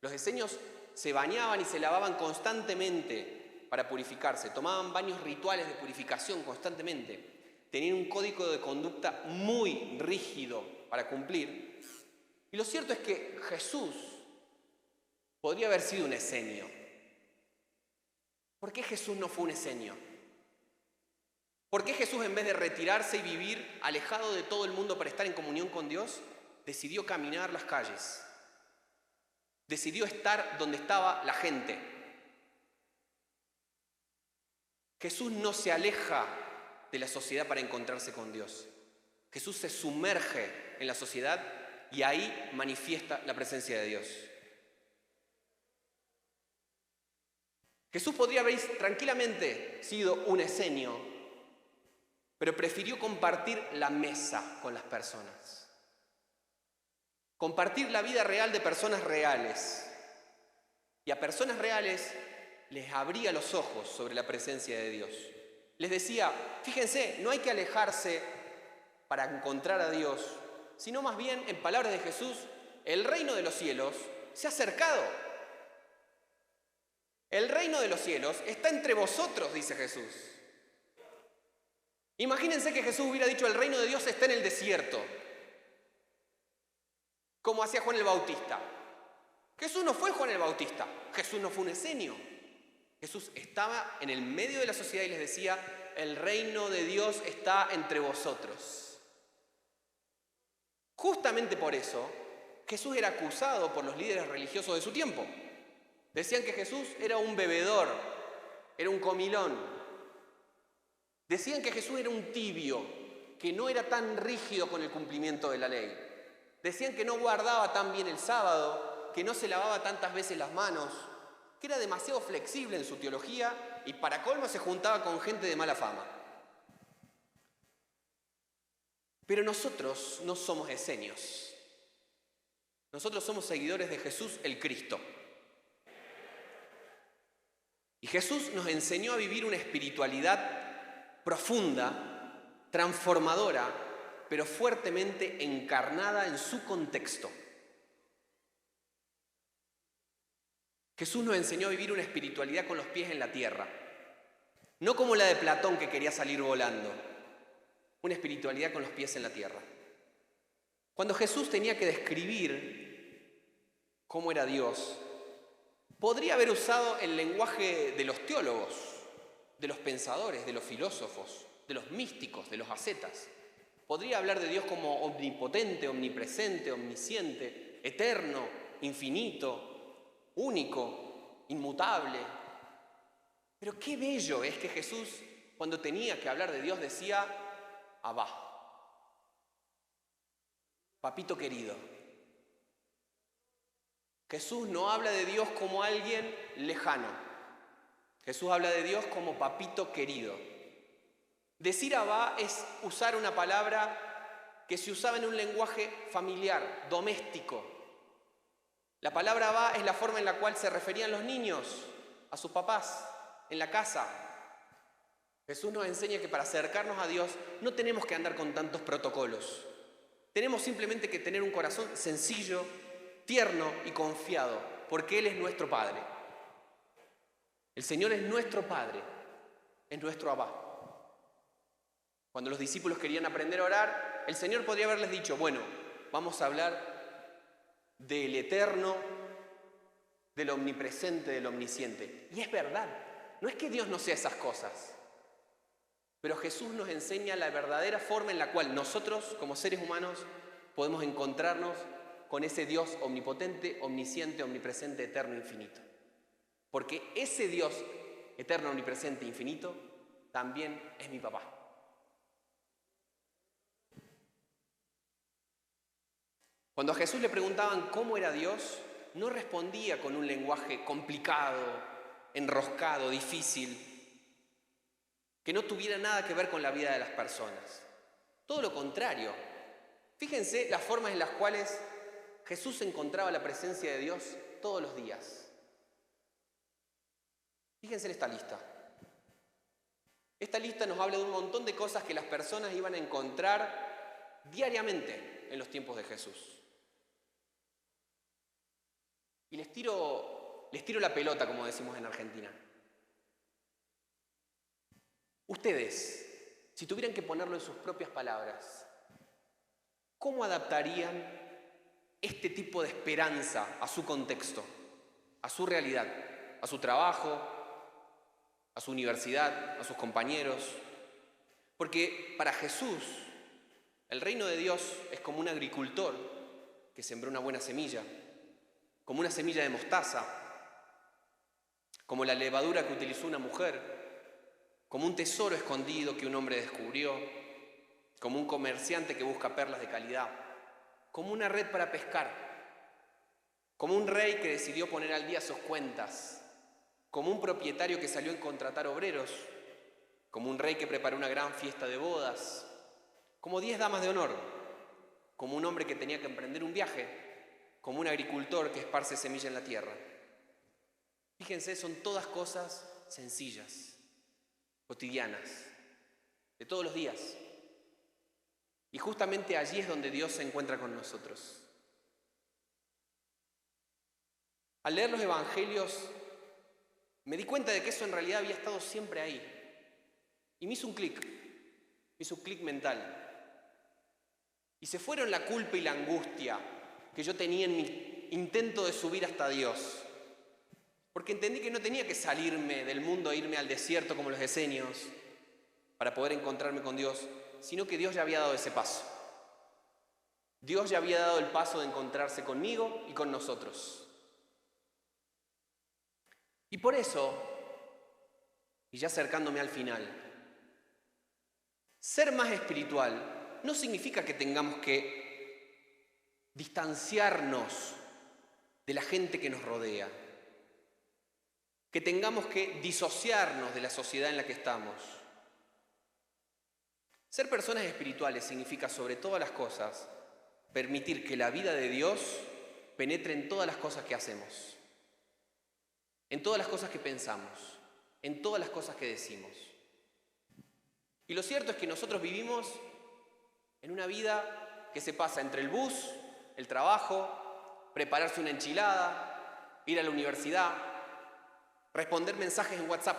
Los esenios se bañaban y se lavaban constantemente para purificarse, tomaban baños rituales de purificación constantemente, tenían un código de conducta muy rígido para cumplir. Y lo cierto es que Jesús podría haber sido un esenio. ¿Por qué Jesús no fue un esenio? ¿Por qué Jesús, en vez de retirarse y vivir alejado de todo el mundo para estar en comunión con Dios, decidió caminar las calles? Decidió estar donde estaba la gente. Jesús no se aleja de la sociedad para encontrarse con Dios. Jesús se sumerge en la sociedad y ahí manifiesta la presencia de Dios. Jesús podría haber tranquilamente sido un esenio, pero prefirió compartir la mesa con las personas. Compartir la vida real de personas reales. Y a personas reales les abría los ojos sobre la presencia de Dios. Les decía, fíjense, no hay que alejarse para encontrar a Dios, sino más bien, en palabras de Jesús, el reino de los cielos se ha acercado. El reino de los cielos está entre vosotros, dice Jesús. Imagínense que Jesús hubiera dicho, el reino de Dios está en el desierto, como hacía Juan el Bautista. Jesús no fue Juan el Bautista, Jesús no fue un esenio. Jesús estaba en el medio de la sociedad y les decía, el reino de Dios está entre vosotros. Justamente por eso, Jesús era acusado por los líderes religiosos de su tiempo. Decían que Jesús era un bebedor, era un comilón. Decían que Jesús era un tibio, que no era tan rígido con el cumplimiento de la ley. Decían que no guardaba tan bien el sábado, que no se lavaba tantas veces las manos, que era demasiado flexible en su teología y para colmo se juntaba con gente de mala fama. Pero nosotros no somos esenios. Nosotros somos seguidores de Jesús el Cristo. Y Jesús nos enseñó a vivir una espiritualidad profunda, transformadora, pero fuertemente encarnada en su contexto. Jesús nos enseñó a vivir una espiritualidad con los pies en la tierra, no como la de Platón que quería salir volando, una espiritualidad con los pies en la tierra. Cuando Jesús tenía que describir cómo era Dios, podría haber usado el lenguaje de los teólogos, de los pensadores, de los filósofos, de los místicos, de los ascetas. Podría hablar de Dios como omnipotente, omnipresente, omnisciente, eterno, infinito, único, inmutable. Pero qué bello es que Jesús, cuando tenía que hablar de Dios, decía, Abba, papito querido. Jesús no habla de Dios como alguien lejano. Jesús habla de Dios como papito querido. Decir Abba es usar una palabra que se usaba en un lenguaje familiar, doméstico. La palabra Abba es la forma en la cual se referían los niños a sus papás en la casa. Jesús nos enseña que para acercarnos a Dios no tenemos que andar con tantos protocolos. Tenemos simplemente que tener un corazón sencillo, tierno y confiado, porque Él es nuestro Padre. El Señor es nuestro Padre, es nuestro Abba. Cuando los discípulos querían aprender a orar, el Señor podría haberles dicho, bueno, vamos a hablar del eterno, del omnipresente, del omnisciente. Y es verdad, no es que Dios no sea esas cosas, pero Jesús nos enseña la verdadera forma en la cual nosotros, como seres humanos, podemos encontrarnos con ese Dios omnipotente, omnisciente, omnipresente, eterno, infinito. Porque ese Dios eterno, omnipresente, infinito, también es mi papá. Cuando a Jesús le preguntaban cómo era Dios, no respondía con un lenguaje complicado, enroscado, difícil, que no tuviera nada que ver con la vida de las personas. Todo lo contrario. Fíjense las formas en las cuales Jesús encontraba la presencia de Dios todos los días. Fíjense en esta lista. Esta lista nos habla de un montón de cosas que las personas iban a encontrar diariamente en los tiempos de Jesús. Y les tiro la pelota, como decimos en Argentina. Ustedes, si tuvieran que ponerlo en sus propias palabras, ¿cómo adaptarían este tipo de esperanza a su contexto, a su realidad, a su trabajo, a su universidad, a sus compañeros. Porque para Jesús, el reino de Dios es como un agricultor que sembró una buena semilla, como una semilla de mostaza, como la levadura que utilizó una mujer, como un tesoro escondido que un hombre descubrió, como un comerciante que busca perlas de calidad, como una red para pescar, como un rey que decidió poner al día sus cuentas, como un propietario que salió a contratar obreros, como un rey que preparó una gran fiesta de bodas, como 10 damas de honor, como un hombre que tenía que emprender un viaje, como un agricultor que esparce semilla en la tierra. Fíjense, son todas cosas sencillas, cotidianas, de todos los días. Y justamente allí es donde Dios se encuentra con nosotros. Al leer los evangelios, me di cuenta de que eso en realidad había estado siempre ahí. Y me hizo un clic mental. Y se fueron la culpa y la angustia que yo tenía en mi intento de subir hasta Dios. Porque entendí que no tenía que salirme del mundo e irme al desierto como los esenios para poder encontrarme con Dios, sino que Dios ya había dado ese paso. Dios ya había dado el paso de encontrarse conmigo y con nosotros. Y por eso, y ya acercándome al final, ser más espiritual no significa que tengamos que distanciarnos de la gente que nos rodea, que tengamos que disociarnos de la sociedad en la que estamos. Ser personas espirituales significa, sobre todas las cosas, permitir que la vida de Dios penetre en todas las cosas que hacemos, en todas las cosas que pensamos, en todas las cosas que decimos. Y lo cierto es que nosotros vivimos en una vida que se pasa entre el bus, el trabajo, prepararse una enchilada, ir a la universidad, responder mensajes en WhatsApp,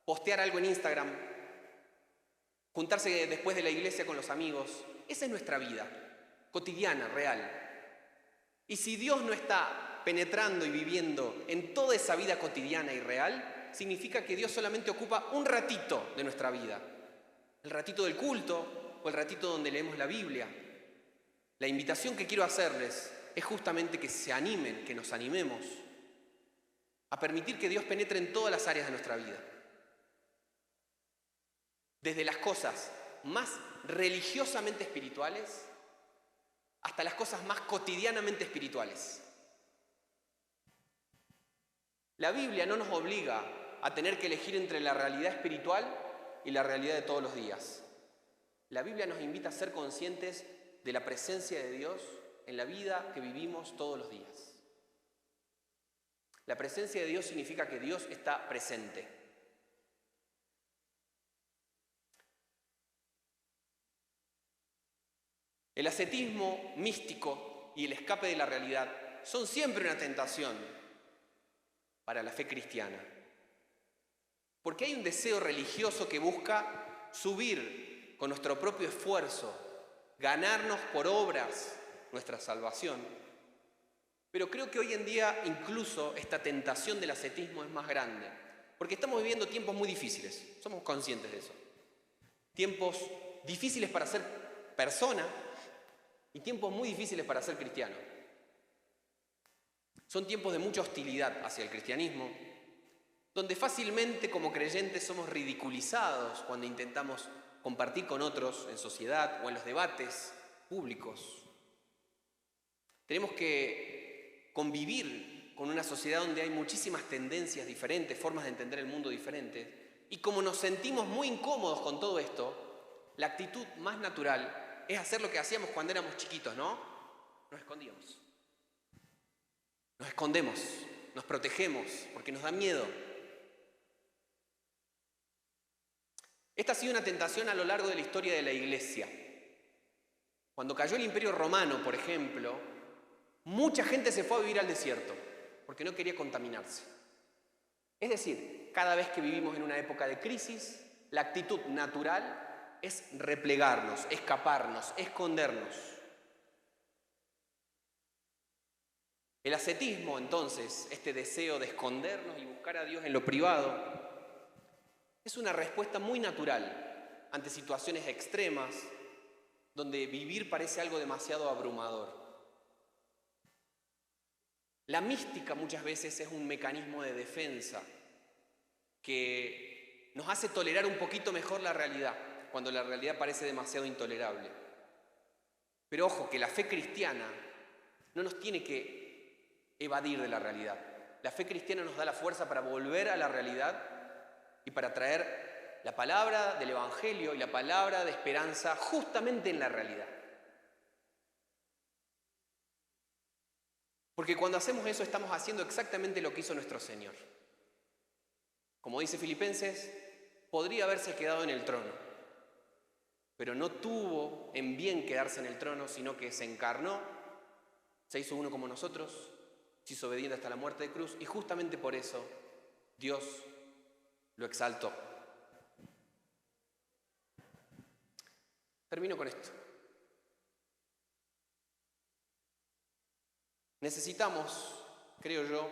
postear algo en Instagram, juntarse después de la iglesia con los amigos. Esa es nuestra vida, cotidiana, real. Y si Dios no está penetrando y viviendo en toda esa vida cotidiana y real, significa que Dios solamente ocupa un ratito de nuestra vida. El ratito del culto o el ratito donde leemos la Biblia. La invitación que quiero hacerles es justamente que se animen, que nos animemos a permitir que Dios penetre en todas las áreas de nuestra vida. Desde las cosas más religiosamente espirituales hasta las cosas más cotidianamente espirituales. La Biblia no nos obliga a tener que elegir entre la realidad espiritual y la realidad de todos los días. La Biblia nos invita a ser conscientes de la presencia de Dios en la vida que vivimos todos los días. La presencia de Dios significa que Dios está presente. El ascetismo místico y el escape de la realidad son siempre una tentación para la fe cristiana. Porque hay un deseo religioso que busca subir con nuestro propio esfuerzo, ganarnos por obras nuestra salvación. Pero creo que hoy en día incluso esta tentación del ascetismo es más grande. Porque estamos viviendo tiempos muy difíciles, somos conscientes de eso. Tiempos difíciles para ser persona y tiempos muy difíciles para ser cristiano. Son tiempos de mucha hostilidad hacia el cristianismo, donde fácilmente como creyentes somos ridiculizados cuando intentamos compartir con otros en sociedad o en los debates públicos. Tenemos que convivir con una sociedad donde hay muchísimas tendencias diferentes, formas de entender el mundo diferentes, y como nos sentimos muy incómodos con todo esto, la actitud más natural es hacer lo que hacíamos cuando éramos chiquitos, ¿no? Nos escondíamos. Nos escondemos, nos protegemos, porque nos da miedo. Esta ha sido una tentación a lo largo de la historia de la Iglesia. Cuando cayó el Imperio Romano, por ejemplo, mucha gente se fue a vivir al desierto, porque no quería contaminarse. Es decir, cada vez que vivimos en una época de crisis, la actitud natural es replegarnos, escaparnos, escondernos. El ascetismo, entonces, este deseo de escondernos y buscar a Dios en lo privado, es una respuesta muy natural ante situaciones extremas donde vivir parece algo demasiado abrumador. La mística muchas veces es un mecanismo de defensa que nos hace tolerar un poquito mejor la realidad, cuando la realidad parece demasiado intolerable. Pero ojo, que la fe cristiana no nos tiene que evadir de la realidad. La fe cristiana nos da la fuerza para volver a la realidad y para traer la palabra del Evangelio y la palabra de esperanza justamente en la realidad. Porque cuando hacemos eso estamos haciendo exactamente lo que hizo nuestro Señor. Como dice Filipenses, podría haberse quedado en el trono, pero no tuvo en bien quedarse en el trono, sino que se encarnó, se hizo uno como nosotros, se hizo obediente hasta la muerte de cruz, y justamente por eso Dios lo exaltó. Termino con esto. Necesitamos, creo yo,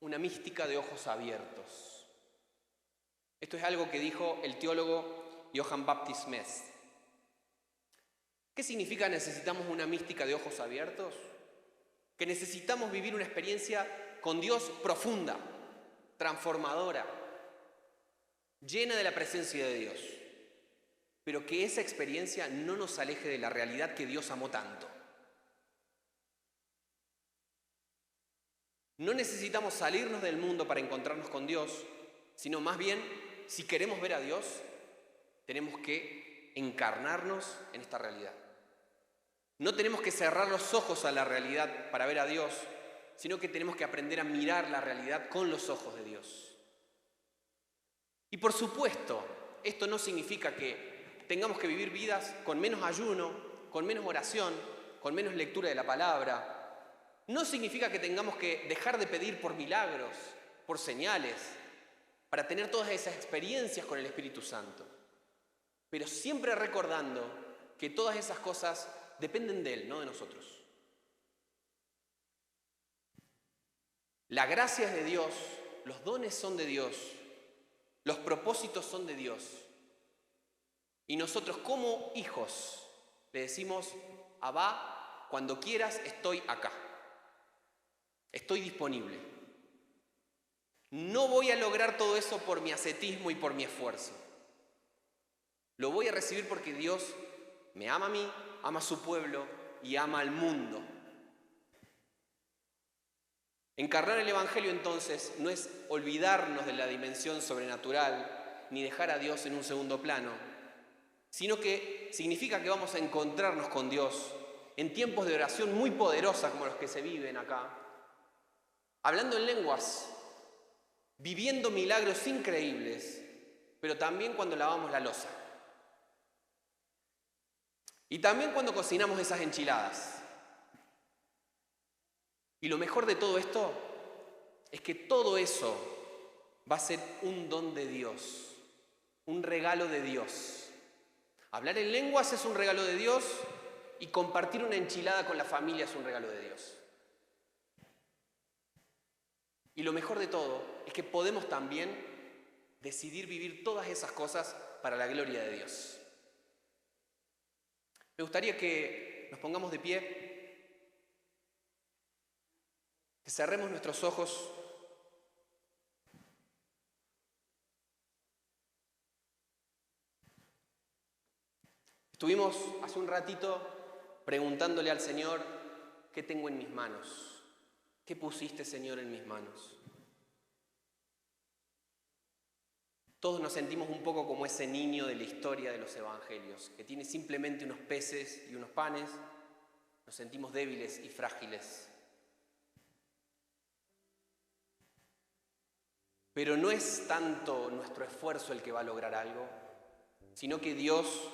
una mística de ojos abiertos. Esto es algo que dijo el teólogo Johann Baptist Metz. ¿Qué significa necesitamos una mística de ojos abiertos? Que necesitamos vivir una experiencia con Dios profunda, transformadora, llena de la presencia de Dios, pero que esa experiencia no nos aleje de la realidad que Dios amó tanto. No necesitamos salirnos del mundo para encontrarnos con Dios, sino más bien, si queremos ver a Dios, tenemos que encarnarnos en esta realidad. No tenemos que cerrar los ojos a la realidad para ver a Dios, sino que tenemos que aprender a mirar la realidad con los ojos de Dios. Y por supuesto, esto no significa que tengamos que vivir vidas con menos ayuno, con menos oración, con menos lectura de la palabra. No significa que tengamos que dejar de pedir por milagros, por señales, para tener todas esas experiencias con el Espíritu Santo. Pero siempre recordando que todas esas cosas dependen de Él, no de nosotros. La gracia es de Dios, los dones son de Dios, los propósitos son de Dios. Y nosotros como hijos le decimos, Abba, cuando quieras estoy acá. Estoy disponible. No voy a lograr todo eso por mi ascetismo y por mi esfuerzo. Lo voy a recibir porque Dios me ama a mí, ama a su pueblo y ama al mundo. Encarnar el Evangelio entonces no es olvidarnos de la dimensión sobrenatural ni dejar a Dios en un segundo plano, sino que significa que vamos a encontrarnos con Dios en tiempos de oración muy poderosa como los que se viven acá, hablando en lenguas, viviendo milagros increíbles, pero también cuando lavamos la loza. Y también cuando cocinamos esas enchiladas. Y lo mejor de todo esto es que todo eso va a ser un don de Dios, un regalo de Dios. Hablar en lenguas es un regalo de Dios y compartir una enchilada con la familia es un regalo de Dios. Y lo mejor de todo es que podemos también decidir vivir todas esas cosas para la gloria de Dios. Me gustaría que nos pongamos de pie, que cerremos nuestros ojos. Estuvimos hace un ratito preguntándole al Señor, ¿qué tengo en mis manos? ¿Qué pusiste, Señor, en mis manos? Todos nos sentimos un poco como ese niño de la historia de los evangelios, que tiene simplemente unos peces y unos panes. Nos sentimos débiles y frágiles. Pero no es tanto nuestro esfuerzo el que va a lograr algo, sino que Dios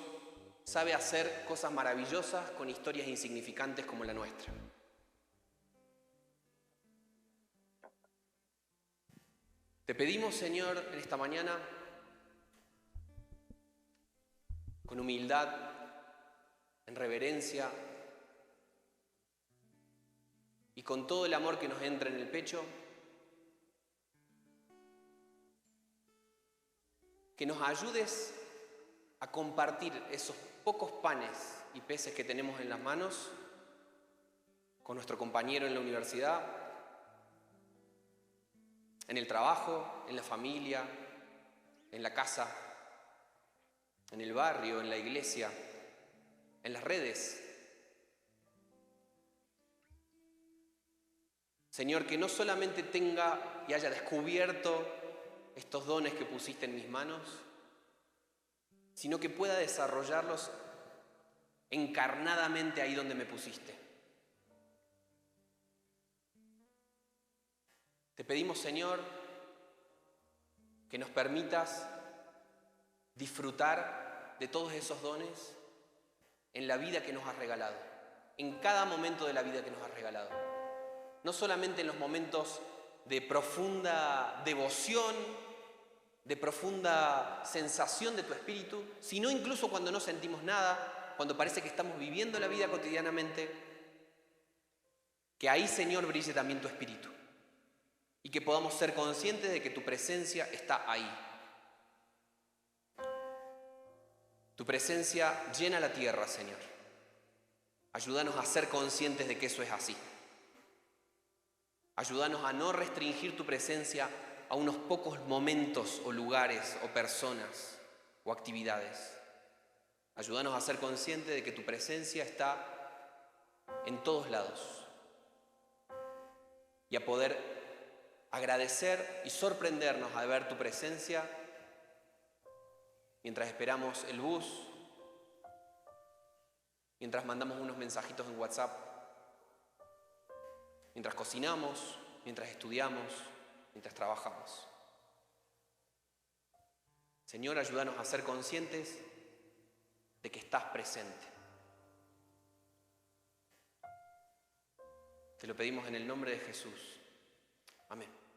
sabe hacer cosas maravillosas con historias insignificantes como la nuestra. Te pedimos, Señor, en esta mañana, con humildad, en reverencia y con todo el amor que nos entra en el pecho, que nos ayudes a compartir esos pocos panes y peces que tenemos en las manos con nuestro compañero en la universidad, en el trabajo, en la familia, en la casa, en el barrio, en la iglesia, en las redes. Señor, que no solamente tenga y haya descubierto estos dones que pusiste en mis manos, sino que pueda desarrollarlos encarnadamente ahí donde me pusiste. Te pedimos, Señor, que nos permitas disfrutar de todos esos dones en la vida que nos has regalado, en cada momento de la vida que nos has regalado. No solamente en los momentos de profunda devoción, de profunda sensación de tu espíritu, sino incluso cuando no sentimos nada, cuando parece que estamos viviendo la vida cotidianamente, que ahí, Señor, brille también tu espíritu y que podamos ser conscientes de que tu presencia está ahí. Tu presencia llena la tierra, Señor. Ayúdanos a ser conscientes de que eso es así. Ayúdanos a no restringir tu presencia a unos pocos momentos o lugares o personas o actividades. Ayúdanos a ser conscientes de que tu presencia está en todos lados y a poder agradecer y sorprendernos al ver tu presencia mientras esperamos el bus, mientras mandamos unos mensajitos en WhatsApp, mientras cocinamos, mientras estudiamos, mientras trabajamos. Señor, ayúdanos a ser conscientes de que estás presente. Te lo pedimos en el nombre de Jesús. Amén.